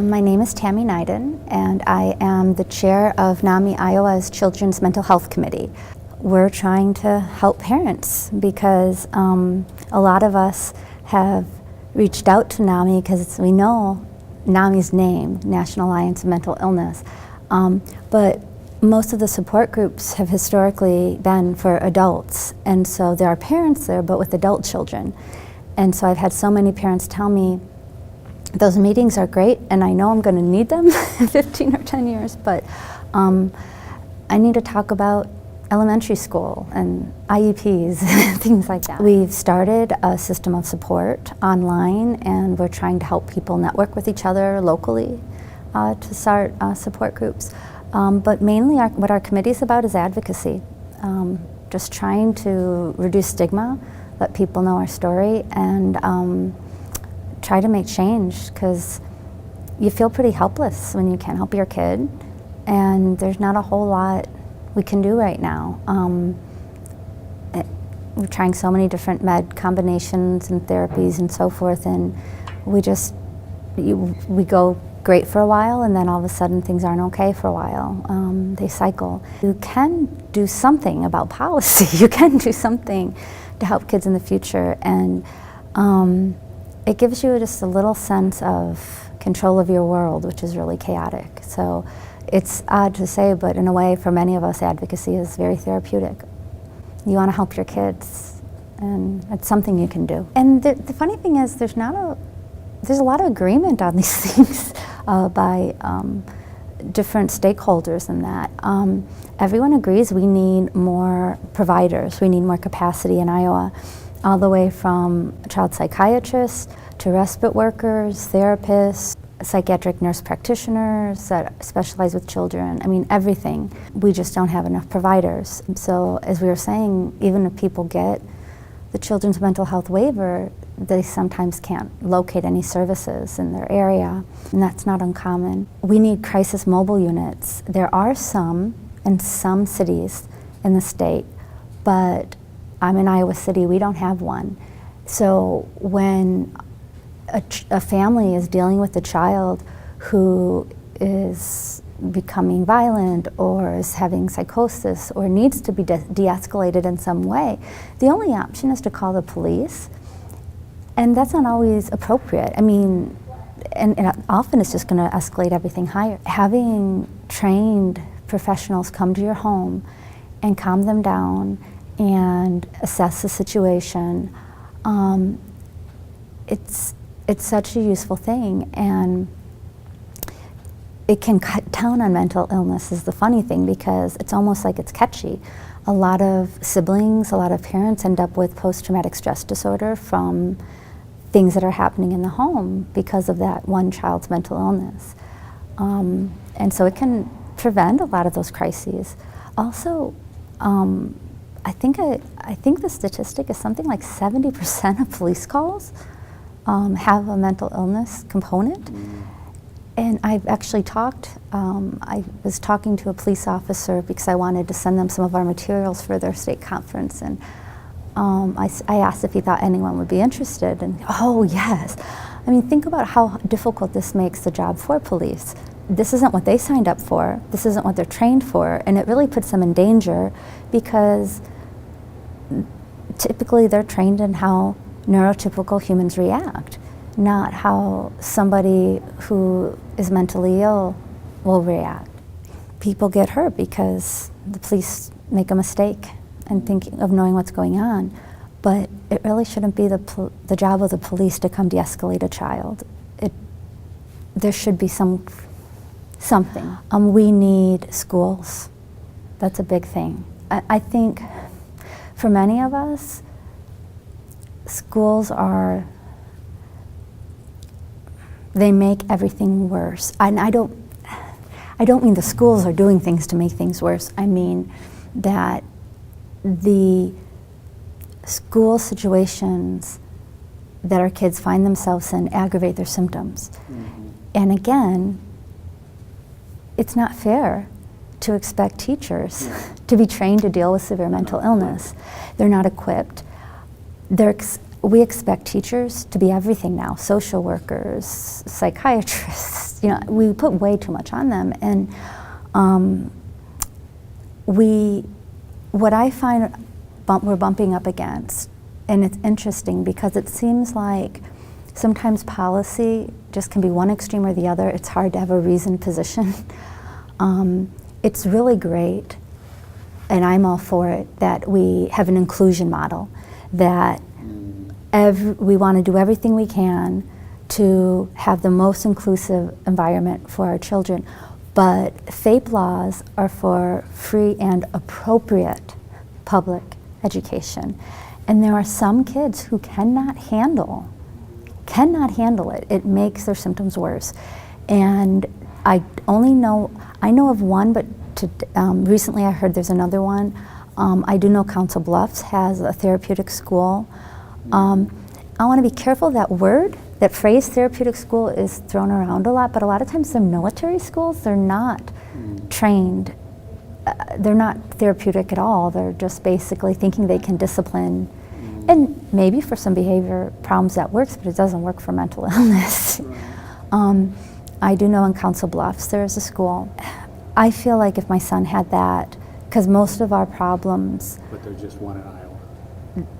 My name is Tammy Neiden, and I am the chair of NAMI Iowa's Children's Mental Health Committee. We're trying to help parents because a lot of us have reached out to NAMI because we know NAMI's name, National Alliance of Mental Illness, but most of the support groups have historically been for adults, and so there are parents there, but with adult children. And so I've had so many parents tell me, those meetings are great, and I know I'm going to need them in 15 or 10 years, but I need to talk about elementary school and IEPs, things like that. We've started a system of support online, and we're trying to help people network with each other locally to start support groups. But mainly what our committee is about is advocacy, just trying to reduce stigma, let people know our story, and try to make change, because you feel pretty helpless when you can't help your kid, and there's not a whole lot we can do right now. We're trying so many different med combinations and therapies and so forth, and we go great for a while, and then all of a sudden things aren't okay for a while. They cycle. You can do something about policy. You can do something to help kids in the future, and it gives you just a little sense of control of your world, which is really chaotic. So it's odd to say, but in a way, for many of us, advocacy is very therapeutic. You want to help your kids, and it's something you can do. And the funny thing is, there's a lot of agreement on these things by different stakeholders in that. Everyone agrees we need more providers, we need more capacity in Iowa, all the way from child psychiatrists to respite workers, therapists, psychiatric nurse practitioners that specialize with children. I mean, everything. We just don't have enough providers. So as we were saying, even if people get the children's mental health waiver, they sometimes can't locate any services in their area, and that's not uncommon. We need crisis mobile units. There are some in some cities in the state, but I'm in Iowa City, we don't have one. So when a family is dealing with a child who is becoming violent or is having psychosis or needs to be de-escalated in some way, the only option is to call the police, and that's not always appropriate. I mean, and often it's just going to escalate everything higher. Having trained professionals come to your home and calm them down and assess the situation, it's such a useful thing, and it can cut down on mental illness is the funny thing, because it's almost like it's catchy. A lot of siblings, a lot of parents end up with post-traumatic stress disorder from things that are happening in the home because of that one child's mental illness. And so it can prevent a lot of those crises. Also, I think the statistic is something like 70% of police calls have a mental illness component. And I've actually I was talking to a police officer because I wanted to send them some of our materials for their state conference, and I asked if he thought anyone would be interested, and oh yes. I mean, think about how difficult this makes the job for police. This isn't what they signed up for, this isn't what they're trained for, and it really puts them in danger, because typically they're trained in how neurotypical humans react, not how somebody who is mentally ill will react. People get hurt because the police make a mistake in thinking of knowing what's going on, but it really shouldn't be the job of the police to come de-escalate a child. There should be something. We need schools. That's a big thing. I think for many of us, schools they make everything worse. And I don't mean the schools are doing things to make things worse. I mean that the school situations that our kids find themselves in aggravate their symptoms. And again, it's not fair to expect teachers to be trained to deal with severe mental illness. They're not equipped. we expect teachers to be everything now, social workers, psychiatrists, you know, we put way too much on them. And what I find we're bumping up against, and it's interesting because it seems like sometimes policy just can be one extreme or the other. It's hard to have a reasoned position. It's really great, and I'm all for it, that we have an inclusion model, that we want to do everything we can to have the most inclusive environment for our children. But FAPE laws are for free and appropriate public education. And there are some kids who cannot handle it. It makes their symptoms worse. And I know of one, but recently I heard there's another one. I do know Council Bluffs has a therapeutic school. I want to be careful, that phrase therapeutic school is thrown around a lot, but a lot of times they're military schools, they're not trained, they're not therapeutic at all. They're just basically thinking they can discipline. And maybe for some behavior problems that works, but it doesn't work for mental illness. I do know in Council Bluffs there's a school. I feel like if my son had that, because most of our problems... But there's just one in Iowa.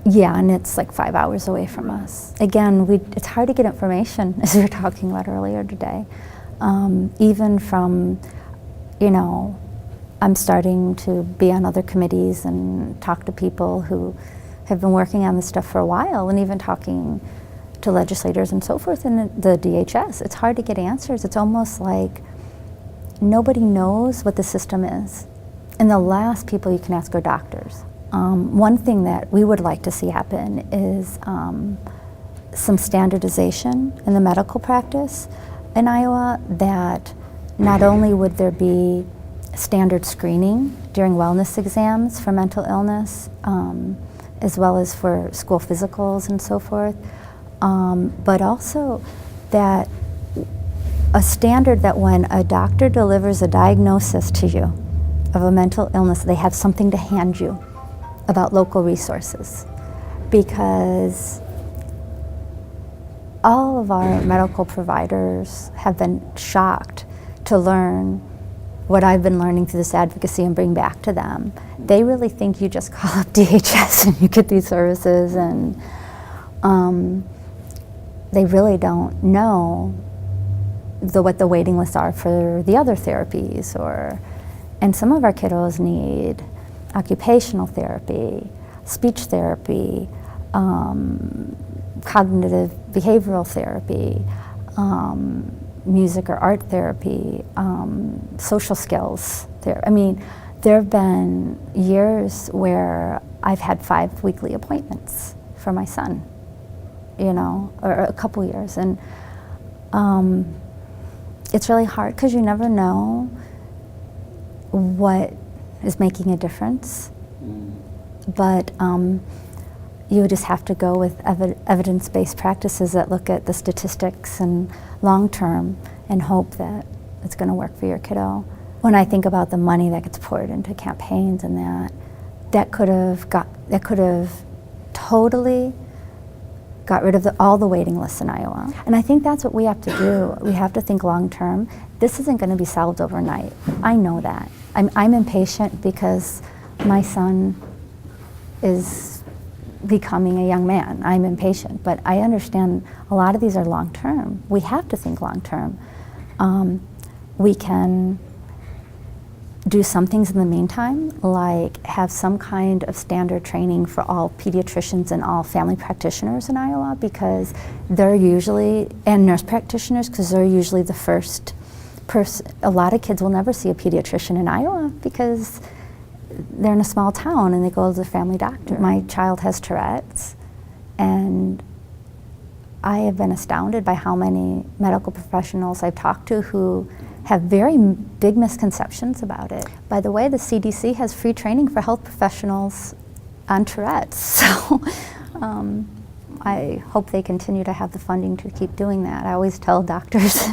Yeah, and it's like 5 hours away from us. Again, it's hard to get information, as we were talking about earlier today. Even from, you know, I'm starting to be on other committees and talk to people who have been working on this stuff for a while, and even talking to legislators and so forth in the DHS. It's hard to get answers. It's almost like nobody knows what the system is. And the last people you can ask are doctors. One thing that we would like to see happen is some standardization in the medical practice in Iowa, that not only would there be standard screening during wellness exams for mental illness, as well as for school physicals and so forth, but also that a standard that when a doctor delivers a diagnosis to you of a mental illness, they have something to hand you about local resources. Because all of our medical providers have been shocked to learn what I've been learning through this advocacy and bring back to them. They really think you just call up DHS and you get these services, and they really don't know what the waiting lists are for the other therapies. And some of our kiddos need occupational therapy, speech therapy, cognitive behavioral therapy, music or art therapy, social skills. I mean, there have been years where I've had 5 weekly appointments for my son, you know, or a couple years. And it's really hard because you never know what is making a difference. But you just have to go with evidence-based practices that look at the statistics and long-term and hope that it's going to work for your kiddo. When I think about the money that gets poured into campaigns and that could have totally got rid of all the waiting lists in Iowa. And I think that's what we have to do. We have to think long-term. This isn't going to be solved overnight. I know that. I'm impatient because my son is becoming a young man. I'm impatient, but I understand a lot of these are long-term. We have to think long-term. We can do some things in the meantime, like have some kind of standard training for all pediatricians and all family practitioners in Iowa, because they're usually, and nurse practitioners, because they're usually the first person. A lot of kids will never see a pediatrician in Iowa because they're in a small town and they go to the family doctor. My child has Tourette's, and I have been astounded by how many medical professionals I've talked to who have very big misconceptions about it. By the way, the CDC has free training for health professionals on Tourette's, so I hope they continue to have the funding to keep doing that. I always tell doctors,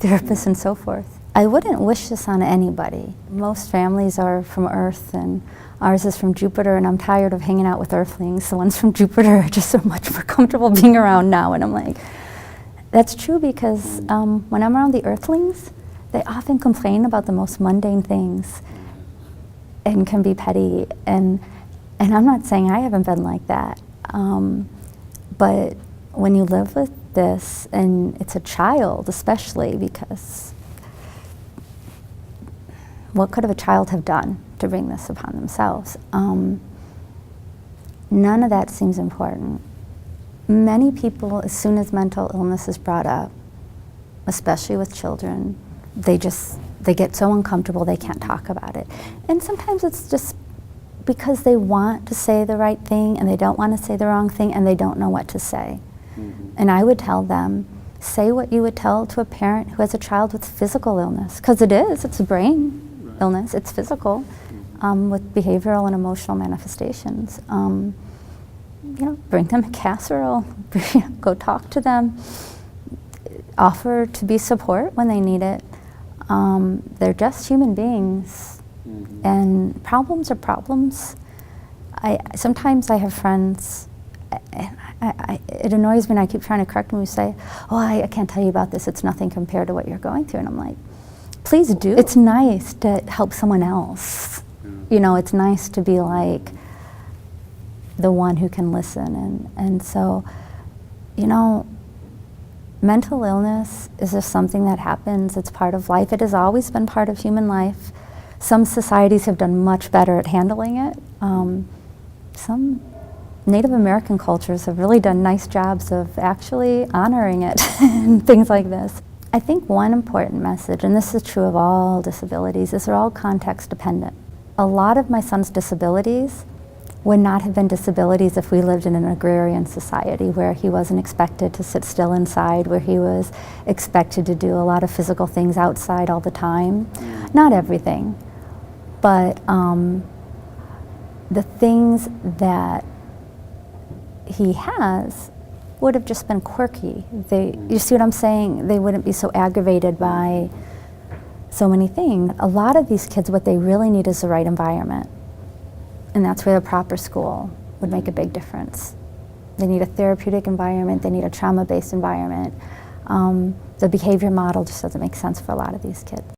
therapists, and so forth. I wouldn't wish this on anybody. Most families are from Earth and ours is from Jupiter, and I'm tired of hanging out with Earthlings. The ones from Jupiter are just so much more comfortable being around now, and I'm like, that's true because when I'm around the Earthlings, they often complain about the most mundane things and can be petty, and I'm not saying I haven't been like that, but when you live with this, and it's a child especially, because what could a child have done to bring this upon themselves? None of that seems important. Many people, as soon as mental illness is brought up, especially with children, they get so uncomfortable they can't talk about it. And sometimes it's just because they want to say the right thing and they don't want to say the wrong thing and they don't know what to say. And I would tell them, say what you would tell to a parent who has a child with physical illness, because it's a brain illness, it's physical, with behavioral and emotional manifestations. You know, bring them a casserole, go talk to them, offer to be support when they need it. They're just human beings, and problems are problems. Sometimes I have friends, and it annoys me, and I keep trying to correct them, who say, oh, I can't tell you about this, it's nothing compared to what you're going through. And I'm like, please do. It's nice to help someone else. You know, it's nice to be like the one who can listen. And so, you know, mental illness is just something that happens. It's part of life. It has always been part of human life. Some societies have done much better at handling it. Some Native American cultures have really done nice jobs of actually honoring it and things like this. I think one important message, and this is true of all disabilities, is they're all context dependent. A lot of my son's disabilities would not have been disabilities if we lived in an agrarian society where he wasn't expected to sit still inside, where he was expected to do a lot of physical things outside all the time. Not everything, but the things that he has would have just been quirky. You see what I'm saying? They wouldn't be so aggravated by so many things. A lot of these kids, what they really need is the right environment. And that's where the proper school would make a big difference. They need a therapeutic environment, they need a trauma-based environment. The behavior model just doesn't make sense for a lot of these kids.